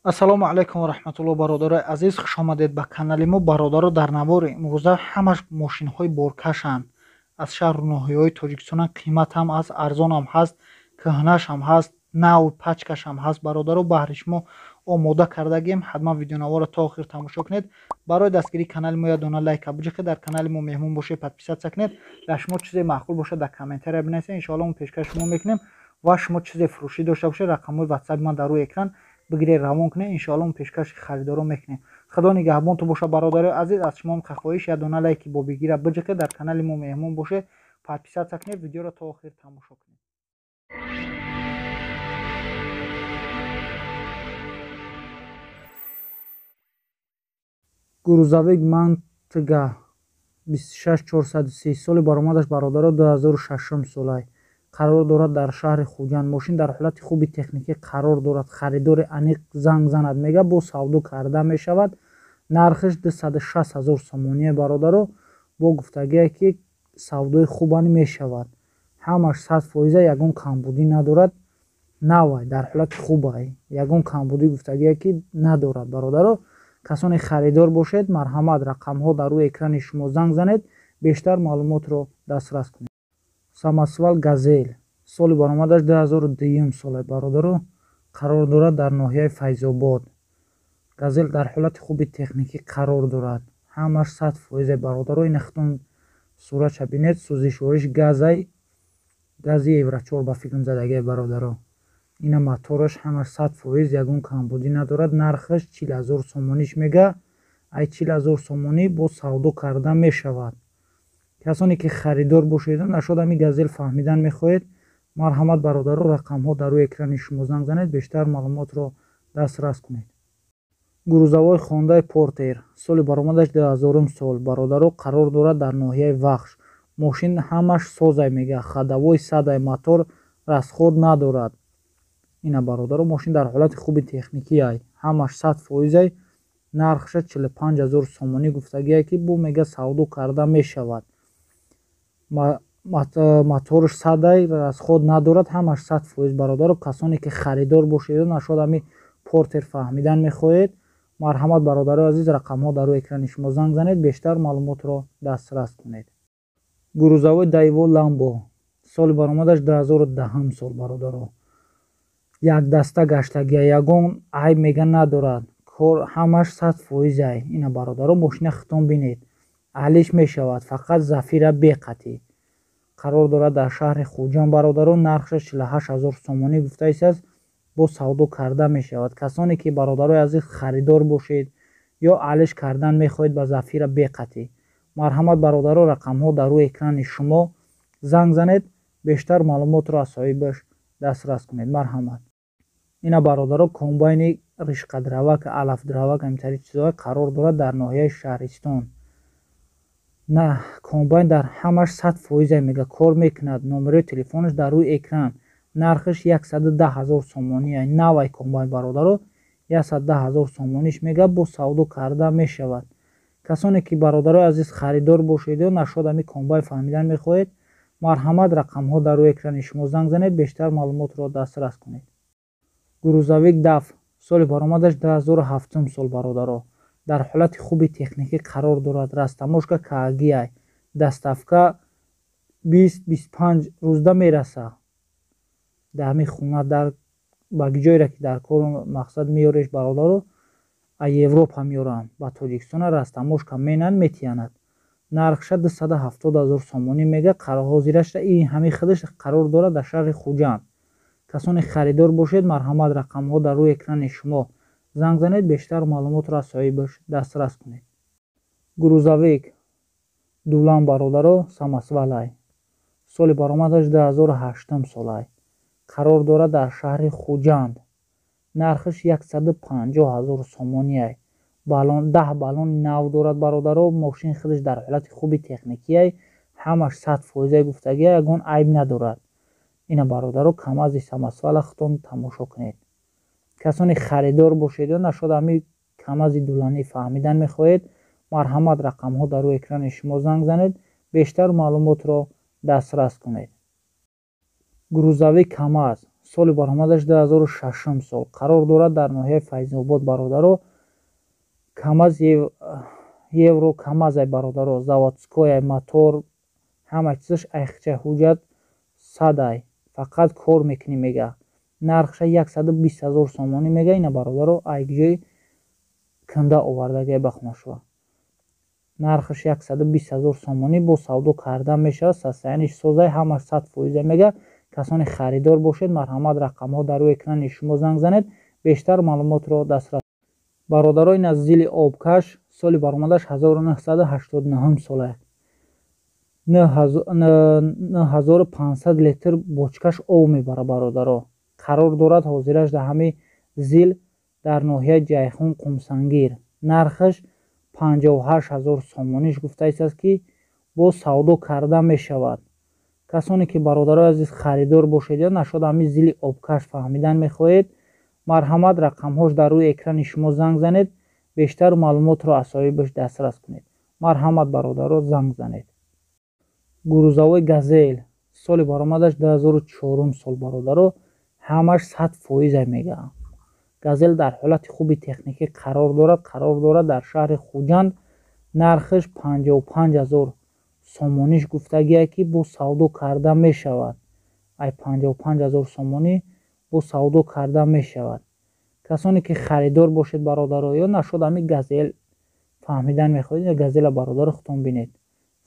ассалому алайкум ва раҳматуллоҳ. бародарои азиз, хушомадед ба канали мо. бародаро дар навори имрӯза ҳамаш мошинҳои боркашанд. аз шаҳру ноҳияҳои тоҷикистонанд. қиматам аст, арзонам ҳаст, кӯҳнашам ҳаст, нав пачкашам ҳаст. бародаро баҳри шумо омода кардагем. ҳатман видеонаворро то охир тамошо кунед. барои дастгирии канали мо як дона лайка биҷохед. дар канали мо меҳмон бошед, подписатсия кунед. дар шумо чизе маъқул бошад дар комментария бинависед. иншоалло мо пешкаш шумо мекунем. ва шумо чизе фурӯшӣ дошта бошед, рақамҳои ватсаби ман дар рӯи экран бигиред, равон кунед. иншоалло мо пешкаши харидоро мекунем. худо нигаҳбонтон боша бародарои азиз. аз шумо хохоҳиш як дона лайки бо бигира биҷохед. дар канали мо меҳмон бошед, подписатсия кунед. видеоро то охир тамошо кунед. грузовик мантга 26430 соли баромадаш бародаро 2006 солай. қарор дорад дар шаҳри хуҷанд. мошин дар ҳолати хуби техникӣ қарор дорад. харидори аниқ занг занад мега бо савдо карда мешавад. нархиш 260 000 сомония бародаро, бо гуфтагие ки савдои хубани мешавад. ҳамаш 100% ягон камбудӣ надорад. навай дар ҳолати хубай, ягон камбудӣ гуфтагие ки надорад бародаро. касоне харидор бошед, марҳамат, рақамҳо дар рӯи экрани шумо занг занед, бештар маълумотро дастрас кунед. самосвал газел, соли баромадаш 2002 соле бародаро, қарор дорад дар ноҳияи файзобод. газел дар ҳолати хуби техникӣ қарор дорад. ҳамаш 100% бародаро. ина хитон суратша бинед. сӯзишвориш гази еврочор ба фикрам задагия бародаро. ина мотораш ҳамаш 100% ягон камбудӣ надорад. нархаш 40 000 сомониш мега. ай 40 000 сомонӣ бо савдо карда мешавад. касоне ки харидор бошед, нашод ами газел фаҳмидан мехоҳед, марҳамат бародаро, рақамҳо дар рӯи экрани шумо занг занед, бештар маълумотро дастрас кунед. грузовой хондаи портер, соли баромадаш 2000 сол бародаро, қарор дорад дар ноҳияи вахш. мошин ҳамаш созай мега, хадавои садай мотор расход надорад. ина бародаро, мошин дар ҳолати хуби техникӣ ай, ҳамаш 100%. нархша 45 000 сомонӣ гуфтагие ки бу мега савдо карда мешавад. моторш садай расход надорад. ҳамаш 100% бародаро. касоне ки харидор бошед, нашод ами портер фаҳмидан мехоҳед, марҳамат бародарои азиз, рақамҳо дар рӯи экрани шумо занг занед, бештар маълумотро дастрас кунед. грузовой дайво ламбо, соли баромадаш 2010 сол бародаро, як даста гаштагия, ягон айб мега надорад. ҳамаш 100% ай. ина бародаро, мошина хитон бинед, алиш мешавад, фақат зафира беқатӣ. қарор дорад дар шаҳри хуҷанд бародаро. нархша 48 000 сомонӣ гуфта истааст, бо савдо карда мешавад. касоне ки бародарои азиз харидор бошед ё алиш кардан мехоҳед ба зафира беқатӣ, марҳамат бародаро, рақамҳо дар рӯи экрани шумо занг занед, бештар маълумотро аз соҳибаш дастрас кунед. марҳамат. ина бародаро, комбайни ришқадравак, алафдравак, ҳамчари чизоҳо қарор дорад дар ноҳияи шаҳристон. на комбайн дар ҳамаш 100% мега кор мекунад. номерои телефонаш дар рӯи экран. нархиш 110 000 сомонӣ. навай комбайн бародаро, 110 000 сомониш мега, бо савдо карда мешавад. касоне ки бародарои азиз харидор бошед ё нашод ами комбайн фаҳмидан мехоҳед, марҳамат, рақамҳо дар рӯи экрани шумо занг занед, бештар маълумотро дастрас кунед. грузовик даф, соли баромадаш 2007 сол бародаро, дар ҳолати хуби техникӣ қарор дорад. растаможка каагиай, доставка 20-25 рӯзда мераса. дар хона дар багиҷоере ки дар кору мақсад меёреш бародаро, а европа меёрам, ба тоҷикистон растаможка менан метиянад. нархша 270 000 сомонӣ мега. ҳозирашда ин ҳами худаш қарор дорад дар шаҳри хуҷанд. касоне харидор бошед, марҳамат, рақамҳо дар рӯи экрани шумо занг занед, бештар маълумотро аз соҳибаш дастрас кунед. грузовик дулан бародаро, самосвалай, соли баромадаш 2008 солай, қарор дорад дар шаҳри хуҷанд. нархиш 150 000 сомониай. 10 балони нав дорад бародаро. мошин худаш дар ҳолати хуби техникиай, ҳамаш 100% гуфтагия, ягон айб надорад. ина бародаро, камази самосвала хитон тамошо кунед. касоне харидор бошед ё нашод ами камази дуланӣ фаҳмидан мехоҳед, марҳамат, рақамҳо дар рӯи экрани шумо занг занед, бештар маълумотро дастрас кунед. грузовик камаз, соли баромадаш 2006 сол. Қарор дорад дар ноҳияи Файзобод бародаро. КамАЗ евро КамАЗ бародаро, заводской мотор ҳама чизаш айхча ҳуҷҷат садай фақат кор мекунӣ мега. Нархша 120 000 сомонӣ мега. Ина бародаро айгҷои кунда овардагия бахонашва. Нархш 120 000 сомонӣ бо савдо карда мешавад. Состояниш созай ҳамаш 100% мега. касони харидор бошед марҳамат рақамҳо дар рӯи экрани шумо занг занед. бештар маълумотро дастрас. бародаро ин аз зили обкаш соли баромадаш 1989 сола. 9500 литр бочкаш об мебара бародаро. қарор дорад ҳозираш дар ҳами зил дар ноҳияи Ҷайхун Қумсангир. нархаш 58 000 сомониш гуфта истааст ки бо савдо карда мешавад. касоне ки бародарои азиз харидор бошед ё нашод ҳами зили обкаш фаҳмидан мехоҳед, марҳамат рақамҳош дар рӯи экрани шумо занг занед. бештар маълумотро асоибаш дастрас кунед. марҳамат бародаро занг занед. гурӯзавои Газел соли баромадаш 2004 сол бародаро. ҳамаш 100% мега. газел дар ҳолати хуби техникӣ қарор дорад дар шаҳри Хуҷанд. нархш 55 000 сомониш гуфтагия ки бо савдо карда мешавад. ай 55 000 сомонӣ бо савдо карда мешавад. касоне ки харидор бошед бародаро ё нашуд ами газел фаҳмидан мехоҳед ё газела бародаро хутон бинед.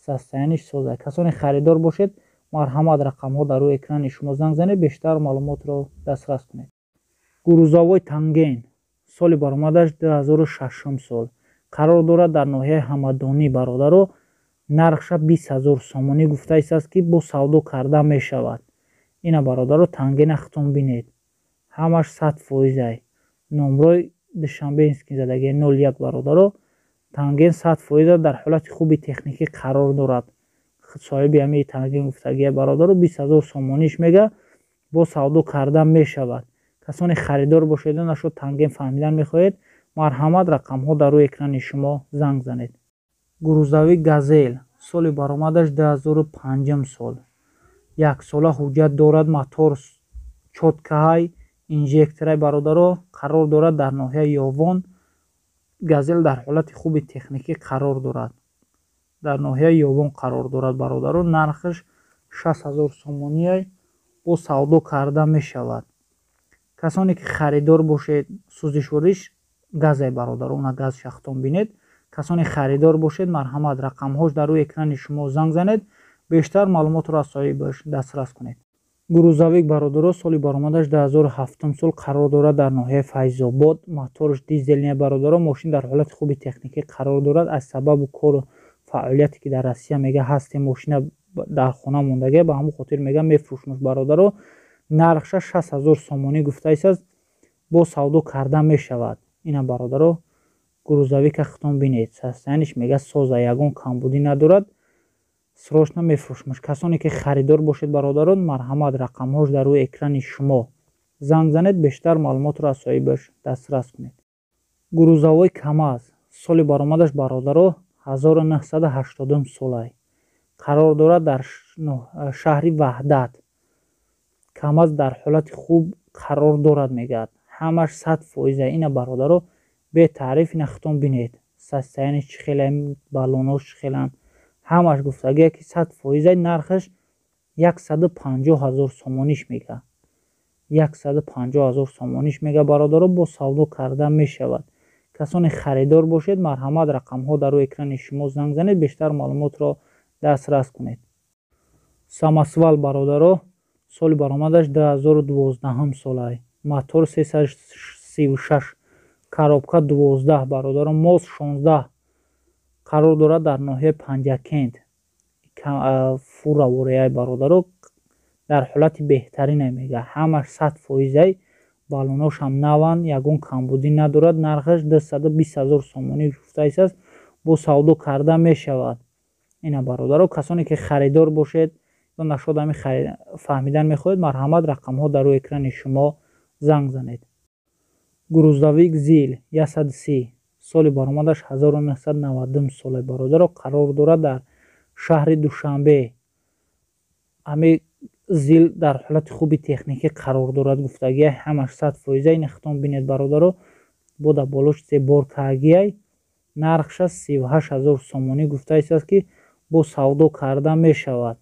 состояниш соза. касоне харидор бошед марҳамат рақамҳо дар рӯи экрани шумо занг занед. бештар маълумотро дастрас кунед. гурӯзавои Танген соли баромадаш 2006 сол. қарор дорад дар ноҳияи Ҳамадонӣ бародаро. нархша 20 000 сомонӣ гуфта истааст ки бо савдо карда мешавад. ина бародаро Тангена хутон бинед. ҳамаш 100%. номрои душанбеинский задагия 01 бародаро. Танген 100% дар ҳолати хуби техникӣ қарор дорад. соҳиби ҳамаи Танген гуфтагия бародаро 20 000 сомониш мега. бо савдо карда мешавад. касоне харидор бошед ё нашуд Танген фаҳмидан мехоҳед, марҳамат рақамҳо дар рӯи экрани шумо занг занед. гурӯзавии Газел соли баромадаш 2005 сол. яксола ҳуҷҷат дорад. мотор чоткаҳай инжекторай бародаро. қарор дорад дар ноҳияи Ёвон. Газел дар ҳолати хуби техникӣ қарор дорад. дар ноҳияи Ёвон қарор дорад бародаро. нархш 6 000 сомонияй бо савдо карда мешавад. касоне ки харидор бошед сӯзишвориш газай бародаро. уна газ шахтон бинед. касоне харидор бошед марҳамат рақамҳош дар рӯи экрани шумо занг занед. бештар маълумотро аз соҳибаш дастрас кунед. гурӯзавик бародаро соли баромадаш 2007 сол. қарор дорад дар ноҳияи Файзобод. моторш дизелния бародаро. мошин дар ҳолати хуби техникӣ қарор дорад. аз сабабу кору фаъолияте ки дар Россия мега ҳасте мошина дар хона мондагия ба ҳамон хотир мега мефурӯшмуш бародаро. нархша 6 000 сомонӣ гуфта истааст бо савдо карда мешавад. ина бародаро гурӯзавика хутон бинед. состояниш мега соза, ягон камбудӣ надорад. срочно мефурӯшмуш. касоне ки харидор бошед бародарон марҳамат рақамҳош дар рӯи экрани шумо занг занед. бештар маълумотро аз соҳибаш дастрас кунед. гурӯзавои КамАЗ соли баромадаш бародаро 1980 солай. қарор дорад дар шаҳри Ваҳдат. КамАЗ дар ҳолати хуб қарор дорад мегӯяд. ҳамаш 100%. ина бародаро бетаъриф ина хутон бинед. состояниш чӣ хеле, баллонош чӣ хелан, ҳамаш гуфтагия ки 100%. нархш 150 000 сомониш мега. 150 000 сомониш мега бародаро. бо савдо карда мешавад. касоне харидор бошед марҳамат рақамҳо дар рӯи экрани шумо занг занед. бештар маълумотро дастрас кунед. Самосвал бародаро соли баромадаш 2012 солай. мотор 336, коробка 12 бародаро. мост 16. қарор дорад дар ноҳияи Панҷакент. фуравореяй бародаро. дар ҳолати беҳтарина мега. ҳамаш 100%. баллонош ҳам наван, ягон камбудӣ надорад. нархаш 220 000 сомонӣ гуфта истааст. бо савдо карда мешавад. ина бародаро касоне ки харидор бошед ё нашуд ами фаҳмидан мехоҳед, марҳамат рақамҳо дар рӯи экрани шумо занг занед. гурӯзавик Зил 130 соли баромадаш 1990 солай бародаро. қарор дорад дар шаҳри Душанбе. ами зил дар ҳолати хуби техникӣ қарор дорад. Гуфтагиай ҳамаш 100%. ин хитон бинед бародаро, бо да болош зебор каагиай нархша 38000 сомонӣ гуфта истааст ки бо савдо карда мешавад.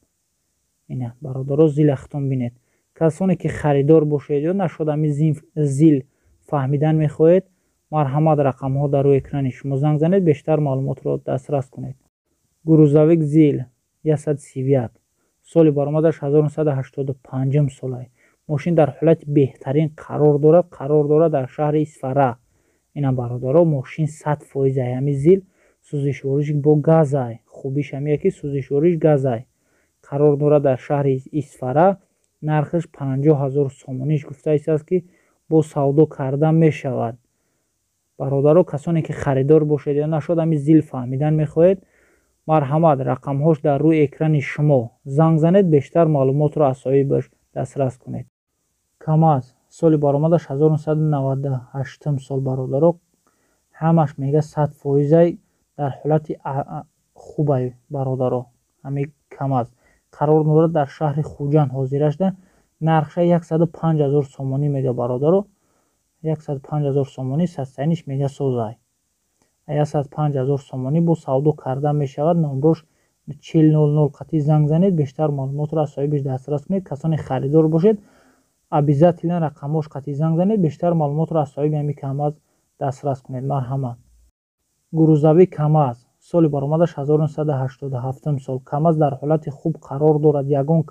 ина бародаро зил хитон бинед. касоне ки харидор бошед ё нашуд ами зил фаҳмидан мехоҳед, марҳамат рақамҳо дар рӯи экрани шумо занг занед, бештар маълумотро дастрас кунед. грузовик зил 131, соли баромадаш 1985 солай. мошин дар ҳолати беҳтарин қарор дорад дар шаҳри Исфара. ина бародаро мошин 100%. ами зил сӯзишвориш бо газай. хубиш амия ки сӯзишвориш газай. қарор дорад дар шаҳри Исфара. нархиш 50000 сомониш гуфта истааст ки бо савдо карда мешавад. бародаро, касоне ки харидор бошед ё нашуд ами зил фаҳмидан мехоҳед, марҳамат рақамҳош дар рӯи экрани шумо занг занед, бештар маълумотро аз соҳибаш дастрас кунед. камаз, соли баромадаш 1998 сол бародаро, ҳамаш мега 100%. дар ҳолати хубай бародаро. ами камаз қарор дорад дар шаҳри Хуҷанд ҳозира шуда. нархша 105000 сомонӣ мега бародаро. 105000 сомонӣ састайниш мега созай. 105000 сомонӣ бо савдо карда мешавад. номрош 4000 қатӣ занг занед, бештар маълумотро аз соҳибаш дастрас кунед. касоне харидор бошед, обязателен рақамош қатӣ занг занед, бештар маълумотро аз соҳиби ами камаз дастрас кунед. марҳамат. грузовик камаз, соли баромадаш 1987 сол. камаз дар ҳолати хуб қарор дорад, ягон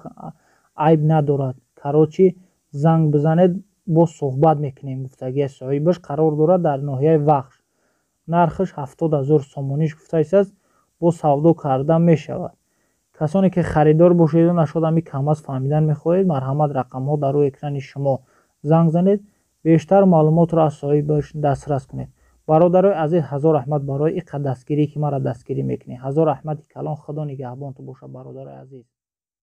айб надорад. карочи занг бизанед, бо суҳбат мекунем. гуфтагиай соҳибаш қарор дорад дар ноҳияи Вахш. нархиш 70000 сомониш гуфта истааст, бо савдо карда мешавад. касоне ки харидор бошед ё нашуд ами камаз фаҳмидан мехоҳед, марҳамат рақамҳо дар рӯи экрани шумо занг занед, бештар маълумотро аз соҳибаш дастрас кунед. бародарои азиз, ҳазор раҳмат барои ин қадр дастгирӣ ки маро дастгирӣ мекунед. ҳазор раҳмати калон. худо нигаҳбонтон бошад бародарои азиз.